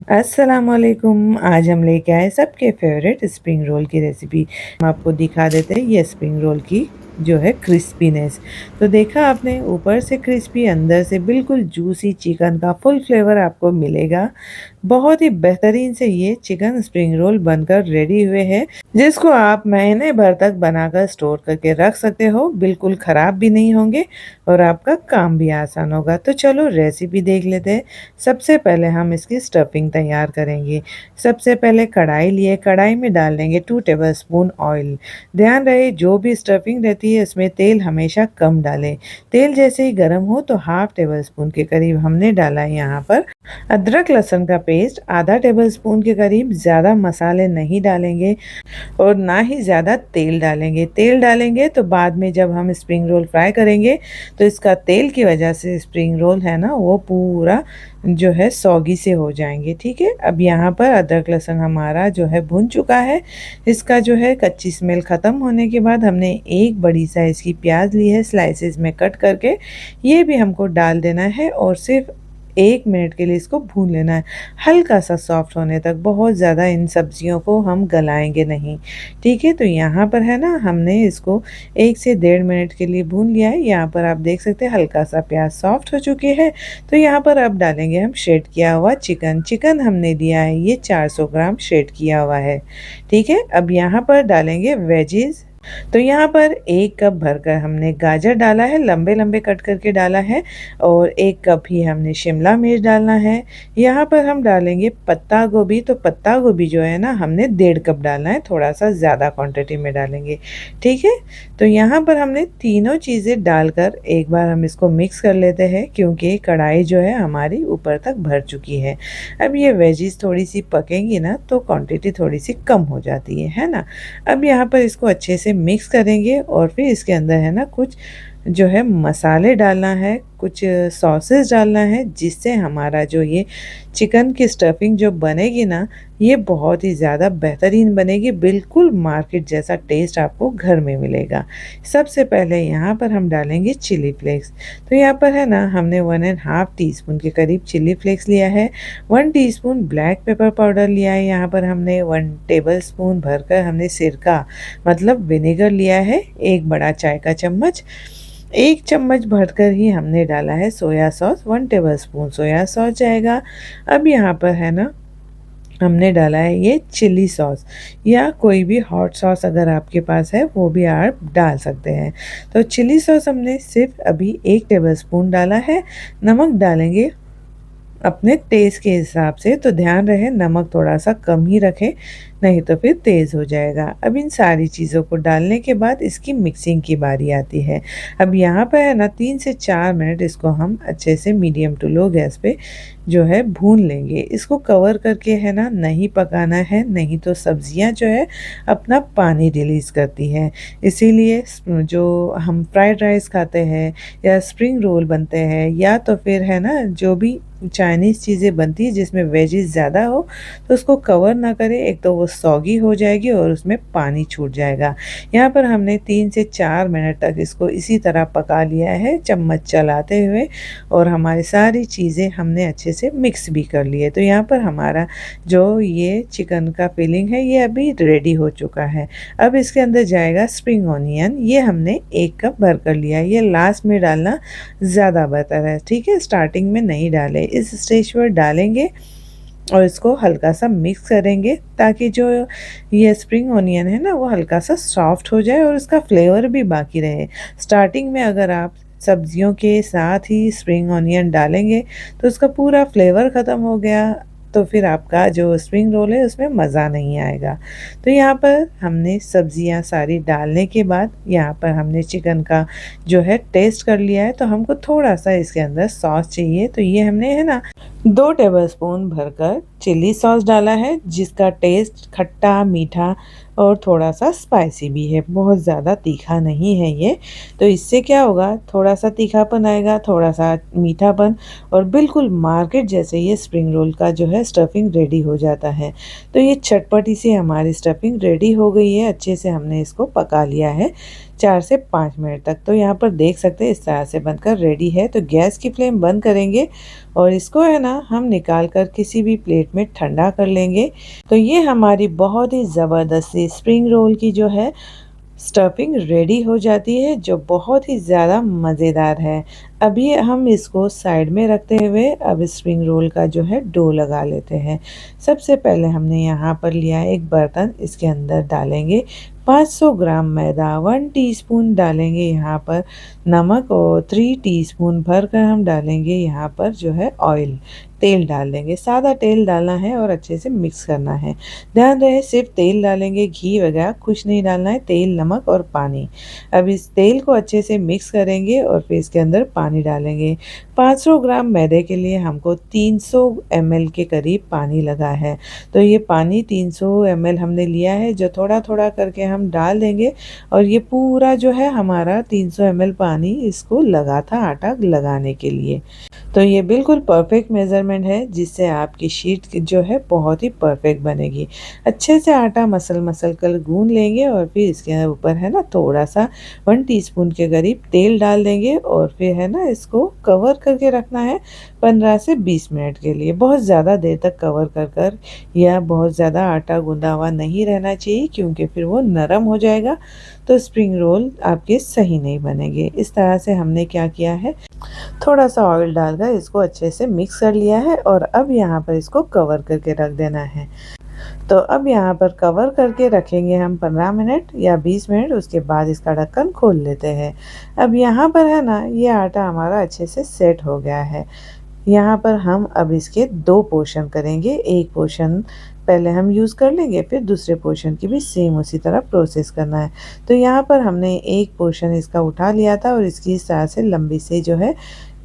अस्सलामुअलैकुम। आज हम लेके आए सबके फेवरेट स्प्रिंग रोल की रेसिपी। हम आपको दिखा देते हैं ये स्प्रिंग रोल की जो है क्रिस्पीनेस। तो देखा आपने, ऊपर से क्रिस्पी, अंदर से बिल्कुल जूसी चिकन का फुल फ्लेवर आपको मिलेगा। बहुत ही बेहतरीन से ये चिकन स्प्रिंग रोल बनकर रेडी हुए हैं, जिसको आप महीने भर तक बनाकर स्टोर करके रख सकते हो। बिल्कुल ख़राब भी नहीं होंगे और आपका काम भी आसान होगा। तो चलो रेसिपी देख लेते हैं। सबसे पहले हम इसकी स्टफिंग तैयार करेंगे। सबसे पहले कढ़ाई लिए, कढ़ाई में डाल देंगे 2 टेबलस्पून ऑयल। ध्यान रहे जो भी स्टफिंग रहती है उसमें तेल हमेशा कम डालें। तेल जैसे ही गर्म हो तो हाफ टेबल स्पून के करीब हमने डाला है यहाँ पर अदरक लहसुन का पेस्ट, आधा टेबल स्पून के करीब। ज़्यादा मसाले नहीं डालेंगे और ना ही ज़्यादा तेल डालेंगे। तेल डालेंगे तो बाद में जब हम स्प्रिंग रोल फ्राई करेंगे तो इसका तेल की वजह से स्प्रिंग रोल है ना वो पूरा जो है सौगी से हो जाएंगे। ठीक है, अब यहाँ पर अदरक लहसुन हमारा जो है भुन चुका है। इसका जो है कच्ची स्मेल ख़त्म होने के बाद हमने एक बड़ी साइज़ की प्याज ली है, स्लाइसेस में कट करके। ये भी हमको डाल देना है और सिर्फ 1 मिनट के लिए इसको भून लेना है, हल्का सा सॉफ्ट होने तक। बहुत ज़्यादा इन सब्जियों को हम गलाएंगे नहीं। ठीक है, तो यहाँ पर है ना हमने इसको 1 से 1.5 मिनट के लिए भून लिया है। यहाँ पर आप देख सकते हैं हल्का सा प्याज सॉफ्ट हो चुकी है। तो यहाँ पर अब डालेंगे हम श्रेड किया हुआ चिकन। चिकन हमने लिया है ये 400 ग्राम श्रेड किया हुआ है। ठीक है, अब यहाँ पर डालेंगे वेजीज। तो यहाँ पर 1 कप भरकर हमने गाजर डाला है, लंबे लंबे कट करके डाला है। और 1 कप ही हमने शिमला मिर्च डालना है। यहाँ पर हम डालेंगे पत्ता गोभी। तो पत्ता गोभी जो है ना हमने 1.5 कप डालना है, थोड़ा सा ज़्यादा क्वांटिटी में डालेंगे। ठीक है, तो यहाँ पर हमने तीनों चीज़ें डालकर एक बार हम इसको मिक्स कर लेते हैं, क्योंकि कढ़ाई जो है हमारी ऊपर तक भर चुकी है। अब ये वेजीज थोड़ी सी पकेंगी ना तो क्वांटिटी थोड़ी सी कम हो जाती है ना। अब यहाँ पर इसको अच्छे से मिक्स करेंगे और फिर इसके अंदर है ना कुछ जो है मसाले डालना है, कुछ सॉसेस डालना है, जिससे हमारा जो ये चिकन की स्टफिंग जो बनेगी ना ये बहुत ही ज़्यादा बेहतरीन बनेगी। बिल्कुल मार्केट जैसा टेस्ट आपको घर में मिलेगा। सबसे पहले यहाँ पर हम डालेंगे चिली फ्लेक्स। तो यहाँ पर है ना हमने 1.5 टीस्पून के करीब चिली फ्लेक्स लिया है। 1 टीस्पून ब्लैक पेपर पाउडर लिया है। यहाँ पर हमने 1 टेबल स्पून भरकर हमने सिरका मतलब विनेगर लिया है, 1 बड़ा चाय का चम्मच। 1 चम्मच भरकर ही हमने डाला है soya sauce, 1 table spoon soya sauce जाएगा। अब यहाँ पर है ना हमने डाला है ये चिली सॉस, या कोई भी हॉट सॉस अगर आपके पास है वो भी आप डाल सकते हैं। तो चिली सॉस हमने सिर्फ अभी 1 टेबल स्पून डाला है। नमक डालेंगे अपने टेस्ट के हिसाब से, तो ध्यान रहे नमक थोड़ा सा कम ही रखें, नहीं तो फिर तेज़ हो जाएगा। अब इन सारी चीज़ों को डालने के बाद इसकी मिक्सिंग की बारी आती है। अब यहाँ पर है ना 3 से 4 मिनट इसको हम अच्छे से मीडियम टू लो गैस पे जो है भून लेंगे। इसको कवर करके है ना नहीं पकाना है, नहीं तो सब्जियां जो है अपना पानी रिलीज़ करती हैं। इसीलिए जो हम फ्राइड राइस खाते हैं या स्प्रिंग रोल बनते हैं या तो फिर है ना जो भी चाइनीज़ चीज़ें बनती है जिसमें वेजीज ज़्यादा हो, तो उसको कवर ना करें। एक तो वो सौगी हो जाएगी और उसमें पानी छूट जाएगा। यहाँ पर हमने 3 से 4 मिनट तक इसको इसी तरह पका लिया है चम्मच चलाते हुए, और हमारी सारी चीज़ें हमने अच्छे से मिक्स भी कर ली है। तो यहाँ पर हमारा जो ये चिकन का फिलिंग है ये अभी रेडी हो चुका है। अब इसके अंदर जाएगा स्प्रिंग ऑनियन। ये हमने 1 कप भर कर लिया है। ये लास्ट में डालना ज़्यादा बेहतर है। ठीक है, स्टार्टिंग में नहीं डालें, इस स्टेज पर डालेंगे और इसको हल्का सा मिक्स करेंगे ताकि जो ये स्प्रिंग ऑनियन है ना वो हल्का सा सॉफ्ट हो जाए और उसका फ्लेवर भी बाकी रहे। स्टार्टिंग में अगर आप सब्जियों के साथ ही स्प्रिंग ऑनियन डालेंगे तो उसका पूरा फ्लेवर ख़त्म हो गया, तो फिर आपका जो स्प्रिंग रोल है उसमें मज़ा नहीं आएगा। तो यहाँ पर हमने सब्जियाँ सारी डालने के बाद यहाँ पर हमने चिकन का जो है टेस्ट कर लिया है, तो हमको थोड़ा सा इसके अंदर सॉस चाहिए। तो ये हमने है ना 2 टेबलस्पून भरकर चिली सॉस डाला है, जिसका टेस्ट खट्टा मीठा और थोड़ा सा स्पाइसी भी है, बहुत ज़्यादा तीखा नहीं है ये। तो इससे क्या होगा, थोड़ा सा तीखापन आएगा, थोड़ा सा मीठापन, और बिल्कुल मार्केट जैसे ये स्प्रिंग रोल का जो है स्टफिंग रेडी हो जाता है। तो ये चटपटी सी हमारी स्टफिंग रेडी हो गई है। अच्छे से हमने इसको पका लिया है 4 से 5 मिनट तक। तो यहाँ पर देख सकते हैं इस तरह से बनकर रेडी है। तो गैस की फ्लेम बंद करेंगे और इसको है ना हम निकाल कर किसी भी प्लेट में ठंडा कर लेंगे। तो ये हमारी बहुत ही ज़बरदस्त स्प्रिंग रोल की जो है स्टफिंग रेडी हो जाती है, जो बहुत ही ज़्यादा मज़ेदार है। अभी हम इसको साइड में रखते हुए अब स्प्रिंग रोल का जो है डो लगा लेते हैं। सबसे पहले हमने यहाँ पर लिया है एक बर्तन, इसके अंदर डालेंगे 500 ग्राम मैदा, 1 टीस्पून डालेंगे यहाँ पर नमक और 3 टीस्पून भरकर हम डालेंगे यहाँ पर जो है ऑयल, तेल डाल देंगे। सादा तेल डालना है और अच्छे से मिक्स करना है। ध्यान रहे सिर्फ तेल डालेंगे, घी वगैरह कुछ नहीं डालना है, तेल, नमक और पानी। अब इस तेल को अच्छे से मिक्स करेंगे और फिर इसके अंदर पानी डालेंगे। 500 ग्राम मैदे के लिए हमको 300 ml के करीब पानी लगा है। तो ये पानी 300 ml हमने लिया है, जो थोड़ा थोड़ा करके हम डाल देंगे और ये पूरा जो है हमारा 300 ml पानी इसको लगा था आटा लगाने के लिए। तो ये बिल्कुल परफेक्ट मेज़रमेंट है, जिससे आपकी शीट जो है बहुत ही परफेक्ट बनेगी। अच्छे से आटा मसल कर गूंद लेंगे और फिर इसके ऊपर है ना थोड़ा सा 1 टीस्पून के करीब तेल डाल देंगे और फिर है ना इसको कवर करके रखना है 15 से 20 मिनट के लिए। बहुत ज़्यादा देर तक कवर कर या बहुत ज़्यादा आटा गूंदा हुआ नहीं रहना चाहिए, क्योंकि फिर वो नरम हो जाएगा तो स्प्रिंग रोल आपके सही नहीं बनेंगे। इस तरह से हमने क्या किया है, थोड़ा सा ऑयल डालकर इसको अच्छे से मिक्स कर लिया है और अब यहाँ पर इसको कवर करके रख देना है। तो अब यहाँ पर कवर करके रखेंगे हम 15 मिनट या 20 मिनट, उसके बाद इसका ढक्कन खोल लेते हैं। अब यहाँ पर है ना ये आटा हमारा अच्छे से सेट हो गया है। यहाँ पर हम अब इसके 2 पोर्शन करेंगे। एक पोर्शन पहले हम यूज़ कर लेंगे, फिर दूसरे पोर्शन की भी सेम उसी तरह प्रोसेस करना है। तो यहाँ पर हमने एक पोर्शन इसका उठा लिया था और इसकी इस तरह से लंबी से जो है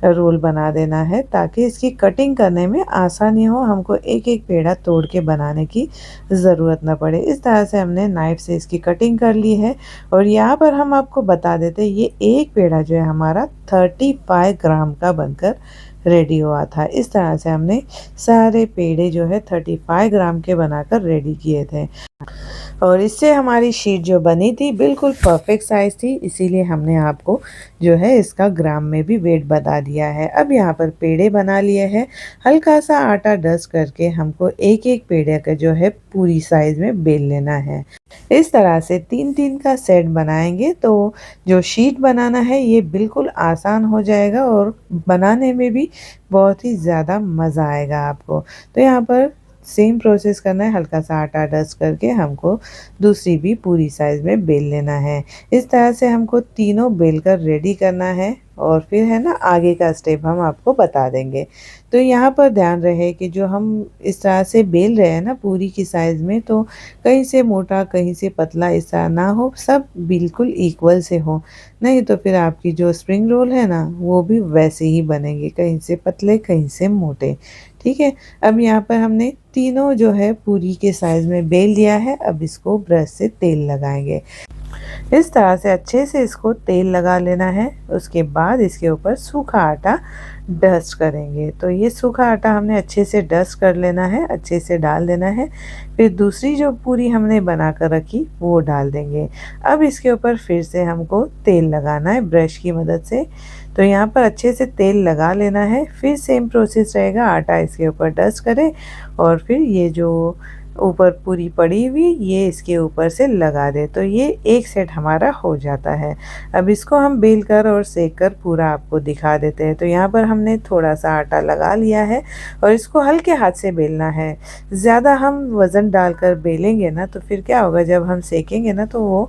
रोल बना देना है, ताकि इसकी कटिंग करने में आसानी हो, हमको एक एक पेड़ा तोड़ के बनाने की ज़रूरत ना पड़े। इस तरह से हमने नाइफ से इसकी कटिंग कर ली है। और यहाँ पर हम आपको बता देते हैं ये एक पेड़ा जो है हमारा 35 ग्राम का बनकर रेडी हुआ था। इस तरह से हमने सारे पेड़े जो है 35 ग्राम के बनाकर रेडी किए थे और इससे हमारी शीट जो बनी थी बिल्कुल परफेक्ट साइज़ थी, इसीलिए हमने आपको जो है इसका ग्राम में भी वेट बता दिया है। अब यहाँ पर पेड़े बना लिए हैं। हल्का सा आटा डस्ट करके हमको एक एक पेड़े का जो है पूरी साइज़ में बेल लेना है। इस तरह से 3-3 का सेट बनाएंगे तो जो शीट बनाना है ये बिल्कुल आसान हो जाएगा और बनाने में भी बहुत ही ज़्यादा मज़ा आएगा आपको। तो यहाँ पर सेम प्रोसेस करना है, हल्का सा आटा डस्ट करके हमको दूसरी भी पूरी साइज़ में बेल लेना है। इस तरह से हमको तीनों बेल कर रेडी करना है और फिर है ना आगे का स्टेप हम आपको बता देंगे। तो यहाँ पर ध्यान रहे कि जो हम इस तरह से बेल रहे हैं ना पूरी की साइज़ में, तो कहीं से मोटा कहीं से पतला इस तरह ना हो, सब बिल्कुल इक्वल से हो, नहीं तो फिर आपकी जो स्प्रिंग रोल है ना वो भी वैसे ही बनेंगे, कहीं से पतले कहीं से मोटे। ठीक है, अब यहाँ पर हमने तीनों जो है पूरी के साइज़ में बेल लिया है। अब इसको ब्रश से तेल लगाएंगे। इस तरह से अच्छे से इसको तेल लगा लेना है। उसके बाद इसके ऊपर सूखा आटा डस्ट करेंगे। तो ये सूखा आटा हमने अच्छे से डस्ट कर लेना है, अच्छे से डाल देना है। फिर दूसरी जो पूरी हमने बना कर रखी वो डाल देंगे। अब इसके ऊपर फिर से हमको तेल लगाना है ब्रश की मदद से। तो यहाँ पर अच्छे से तेल लगा लेना है। फिर सेम प्रोसेस रहेगा, आटा इसके ऊपर डस्ट करें और फिर ये जो ऊपर पूरी पड़ी हुई ये इसके ऊपर से लगा दे। तो ये एक सेट हमारा हो जाता है। अब इसको हम बेल कर और सेक कर पूरा आपको दिखा देते हैं। तो यहाँ पर हमने थोड़ा सा आटा लगा लिया है और इसको हल्के हाथ से बेलना है। ज़्यादा हम वज़न डालकर बेलेंगे ना तो फिर क्या होगा, जब हम सेकेंगे ना तो वो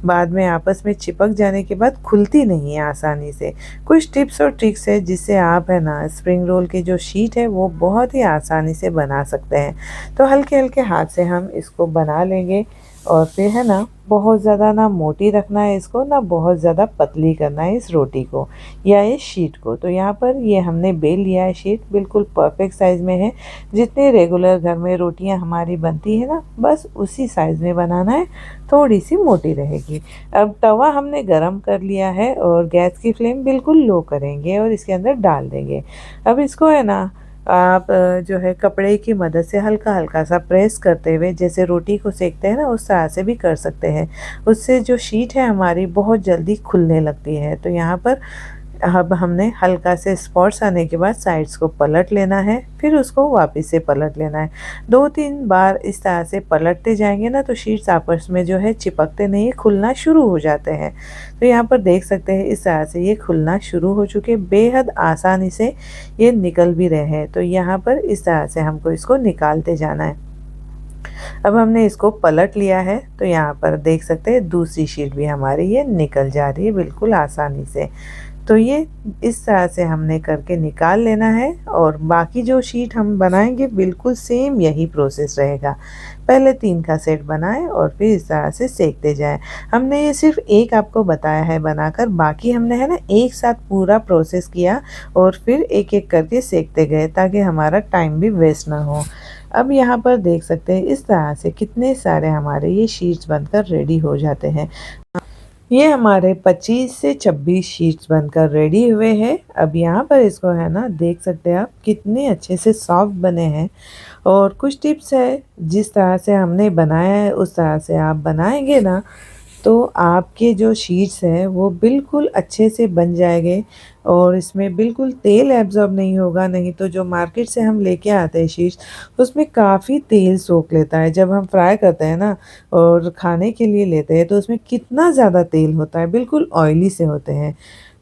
बाद में आपस में चिपक जाने के बाद खुलती नहीं है आसानी से। कुछ टिप्स और ट्रिक्स है जिससे आप है ना स्प्रिंग रोल की जो शीट है वो बहुत ही आसानी से बना सकते हैं। तो हल्के हल्के हाथ से हम इसको बना लेंगे और फिर है ना बहुत ज़्यादा ना मोटी रखना है इसको, ना बहुत ज़्यादा पतली करना है इस रोटी को या इस शीट को। तो यहाँ पर ये हमने बेल लिया है, शीट बिल्कुल परफेक्ट साइज़ में है। जितने रेगुलर घर में रोटियाँ हमारी बनती है ना बस उसी साइज़ में बनाना है, थोड़ी सी मोटी रहेगी। अब तवा हमने गरम कर लिया है और गैस की फ्लेम बिल्कुल लो करेंगे और इसके अंदर डाल देंगे। अब इसको है ना आप जो है कपड़े की मदद से हल्का-हल्का सा प्रेस करते हुए जैसे रोटी को सेकते हैं ना उस तरह से भी कर सकते हैं। उससे जो शीट है हमारी बहुत जल्दी खुलने लगती है। तो यहाँ पर अब हमने हल्का से स्पॉट्स आने के बाद साइड्स को पलट लेना है, फिर उसको वापस से पलट लेना है। 2-3 बार इस तरह से पलटते जाएँगे ना तो शीट्स आपस में जो है चिपकते नहीं, खुलना शुरू हो जाते हैं। तो यहाँ पर देख सकते हैं इस तरह से ये खुलना शुरू हो चुके, बेहद आसानी से ये निकल भी रहे हैं। तो यहाँ पर इस तरह से हमको इसको निकालते जाना है। अब हमने इसको पलट लिया है तो यहाँ पर देख सकते हैं दूसरी शीट भी हमारी ये निकल जा रही है बिल्कुल आसानी से। तो ये इस तरह से हमने करके निकाल लेना है और बाकी जो शीट हम बनाएंगे बिल्कुल सेम यही प्रोसेस रहेगा। पहले 3 का सेट बनाएं और फिर इस तरह से सेकते जाएं। हमने ये सिर्फ एक आपको बताया है बनाकर, बाकी हमने है ना एक साथ पूरा प्रोसेस किया और फिर एक-एक करके सेकते गए ताकि हमारा टाइम भी वेस्ट ना हो। अब यहाँ पर देख सकते हैं इस तरह से कितने सारे हमारे ये शीट्स बनकर रेडी हो जाते हैं। ये हमारे 25 से 26 शीट्स बनकर रेडी हुए हैं। अब यहाँ पर इसको है ना देख सकते हैं आप कितने अच्छे से सॉफ्ट बने हैं। और कुछ टिप्स है, जिस तरह से हमने बनाया है उस तरह से आप बनाएंगे ना तो आपके जो शीट्स हैं वो बिल्कुल अच्छे से बन जाएंगे और इसमें बिल्कुल तेल एब्ज़ॉर्ब नहीं होगा। नहीं तो जो मार्केट से हम लेके आते हैं शीट्स उसमें काफ़ी तेल सोख लेता है। जब हम फ्राई करते हैं ना और खाने के लिए लेते हैं तो उसमें कितना ज़्यादा तेल होता है, बिल्कुल ऑयली से होते हैं।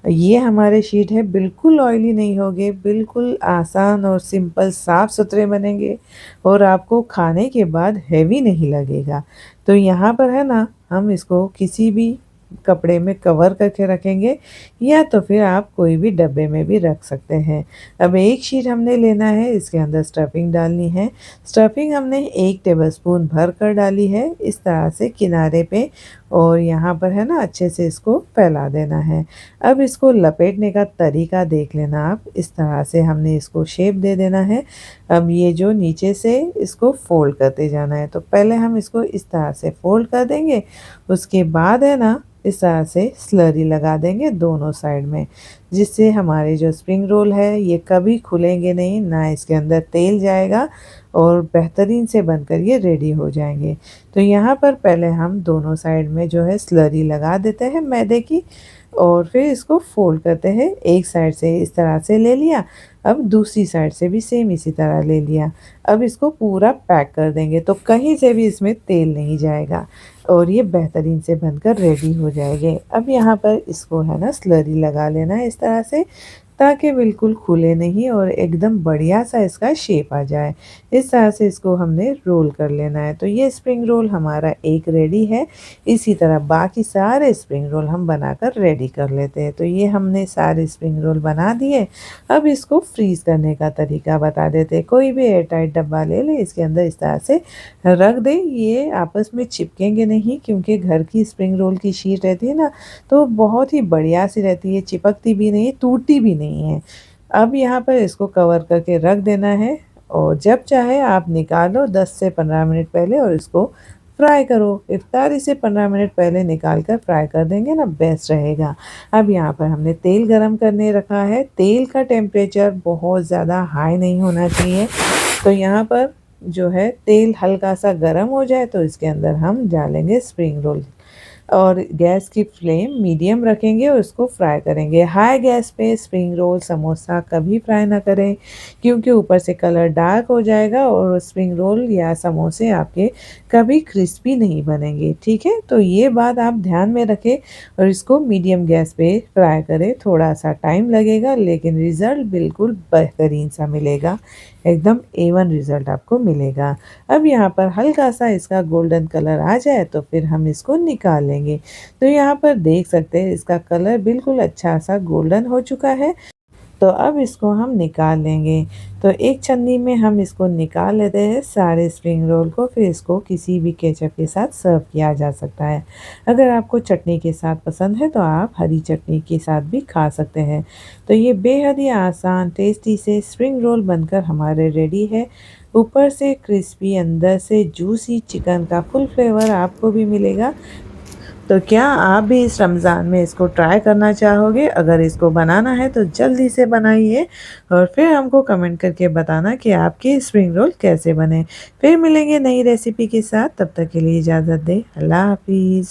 ये हमारे शीट है बिल्कुल ऑयली नहीं होंगे, बिल्कुल आसान और सिंपल साफ़ सुथरे बनेंगे और आपको खाने के बाद हैवी नहीं लगेगा। तो यहाँ पर है ना हम इसको किसी भी कपड़े में कवर करके रखेंगे या तो फिर आप कोई भी डब्बे में भी रख सकते हैं। अब एक शीट हमने लेना है, इसके अंदर स्टफिंग डालनी है। स्टफिंग हमने 1 टेबलस्पून भर कर डाली है इस तरह से किनारे पे और यहाँ पर है ना अच्छे से इसको फैला देना है। अब इसको लपेटने का तरीका देख लेना आप, इस तरह से हमने इसको शेप दे देना है। अब ये जो नीचे से इसको फोल्ड करते जाना है, तो पहले हम इसको इस तरह से फोल्ड कर देंगे, उसके बाद है ना इस तरह से स्लरी लगा देंगे दोनों साइड में, जिससे हमारे जो स्प्रिंग रोल है ये कभी खुलेंगे नहीं, ना इसके अंदर तेल जाएगा और बेहतरीन से बनकर ये रेडी हो जाएंगे। तो यहाँ पर पहले हम दोनों साइड में जो है स्लरी लगा देते हैं मैदे की और फिर इसको फोल्ड करते हैं। एक साइड से इस तरह से ले लिया, अब दूसरी साइड से भी सेम इसी तरह ले लिया। अब इसको पूरा पैक कर देंगे तो कहीं से भी इसमें तेल नहीं जाएगा और ये बेहतरीन से बनकर रेडी हो जाएंगे। अब यहाँ पर इसको है ना स्लरी लगा लेना है इस तरह से ताकि बिल्कुल खुले नहीं और एकदम बढ़िया सा इसका शेप आ जाए। इस तरह से इसको हमने रोल कर लेना है। तो ये स्प्रिंग रोल हमारा एक रेडी है। इसी तरह बाकी सारे स्प्रिंग रोल हम बनाकर रेडी कर लेते हैं। तो ये हमने सारे स्प्रिंग रोल बना दिए। अब इसको फ्रीज़ करने का तरीका बता देते हैं। कोई भी एयर टाइट डब्बा ले ले, इसके अंदर इस तरह से रख दें। ये आपस में चिपकेंगे नहीं क्योंकि घर की स्प्रिंग रोल की शीट रहती है ना तो बहुत ही बढ़िया सी रहती है, चिपकती भी नहीं, टूटती भी नहीं है। अब यहाँ पर इसको कवर करके रख देना है और जब चाहे आप निकालो 10 से 15 मिनट पहले और इसको फ्राई करो। इफ्तारी से 15 मिनट पहले निकाल कर फ्राई कर देंगे ना बेस्ट रहेगा। अब यहाँ पर हमने तेल गरम करने रखा है। तेल का टेम्परेचर बहुत ज़्यादा हाई नहीं होना चाहिए। तो यहाँ पर जो है तेल हल्का सा गर्म हो जाए तो इसके अंदर हम डालेंगे स्प्रिंग रोल और गैस की फ्लेम मीडियम रखेंगे और उसको फ्राई करेंगे। हाई गैस पे स्प्रिंग रोल समोसा कभी फ्राई ना करें क्योंकि ऊपर से कलर डार्क हो जाएगा और स्प्रिंग रोल या समोसे आपके कभी क्रिस्पी नहीं बनेंगे। ठीक है, तो ये बात आप ध्यान में रखें और इसको मीडियम गैस पे फ्राई करें। थोड़ा सा टाइम लगेगा लेकिन रिज़ल्ट बिल्कुल बेहतरीन सा मिलेगा, एकदम A1 रिज़ल्ट आपको मिलेगा। अब यहाँ पर हल्का सा इसका गोल्डन कलर आ जाए तो फिर हम इसको निकाल लेंगे। तो यहाँ पर देख सकते हैं इसका कलर बिल्कुल अच्छा सा गोल्डन हो चुका है। तो अब इसको हम निकाल लेंगे। तो एक छन्नी में हम इसको निकाल लेते हैं सारे स्प्रिंग रोल को, फिर इसको किसी भी केचप के साथ सर्व किया जा सकता है। अगर आपको चटनी के साथ पसंद है तो आप हरी चटनी के साथ भी खा सकते हैं। तो ये बेहद ही आसान टेस्टी से स्प्रिंग रोल बनकर हमारे रेडी है। ऊपर से क्रिस्पी, अंदर से जूसी चिकन का फुल फ्लेवर आपको भी मिलेगा। तो क्या आप भी इस रमज़ान में इसको ट्राई करना चाहोगे? अगर इसको बनाना है तो जल्दी से बनाइए और फिर हमको कमेंट करके बताना कि आपके स्प्रिंग रोल कैसे बने। फिर मिलेंगे नई रेसिपी के साथ, तब तक के लिए इजाज़त दें। अल्लाह हाफ़िज़।